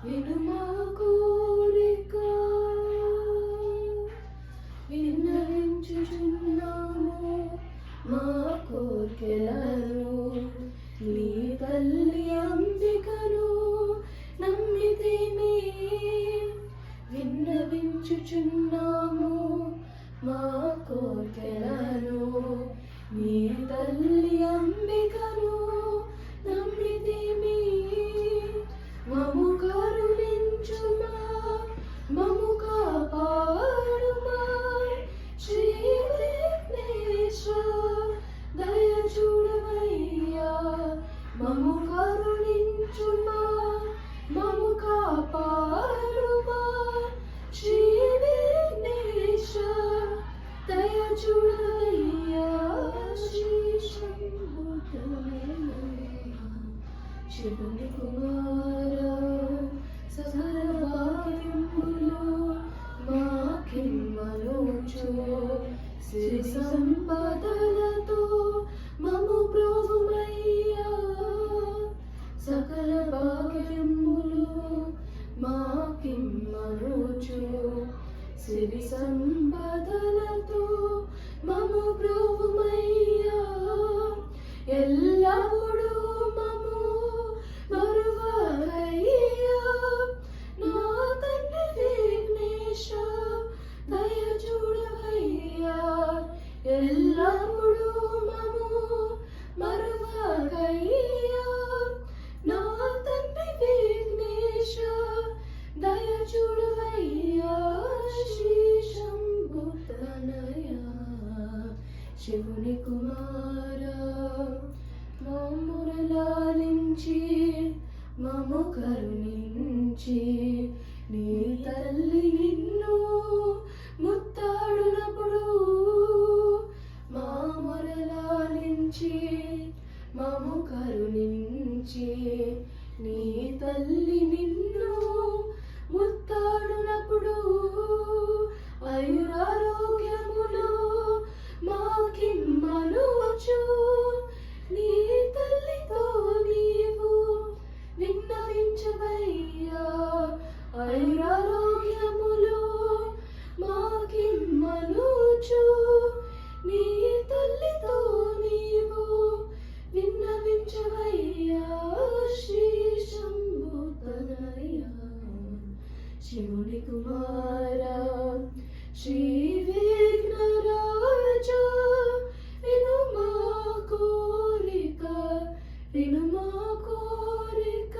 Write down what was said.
విను మా కోరిక విన్నవించుచున్నాము మా కోర్కెలను నీ తల్లి అంబికను నమ్మితిమి విన్నవించుచున్నాము మా కోర్కెలను నీ తల్లి అంబికను నమ్మితిమి మము కరుణించుమా మము కాపాడుమా శ్రీ విఘ్నేశ దయ చూడవయ్యా మము కరుణించుమా మము కాపాడుమా శ్రీ విఘ్నేశ దయ చూడవయ్యా శ్రీ శివుని కుమార సకల భాగ్యములు మాకిమ్మనుచు సిరి సంపదలతో మము ప్రోభుమయ్యా సకల భాగ్యములు మాకిమ్మనుచు సిరి సంపదలతో మము ప్రోభుమయ్యా ఎల్లప్పుడూ మము మరువకయ్యా నా తండ్రి విఘ్నేశ దయ చూడవయ్యా ఎల్లప్పుడూ మము మరువకయ్యా నా తండ్రి విఘ్నేశ దయ చూడవయ్యా శ్రీ శంభుతనయ శివుని కుమార మమ్మురలాలించి మము కరుణించి నీ తల్లి నిన్ను ముత్తాడునప్పుడు మా మొరలాలించి మము కరుణించి నీ తల్లి నిన్ను ముత్తాడునప్పుడు ఆయురారోగ్యములు మాకిమ్మనుచు నీ తల్లితో నీవు విన్నవించవయ్యా ఆయురారోగ్యములు మాకిమ్మనుచు నీ తల్లితో నీవు విన్నవించవయ్యా శ్రీ శంభుతనయ శివుని కుమార శ్రీ విఘ్నరాజ విను మా కోరిక విను మా కోరిక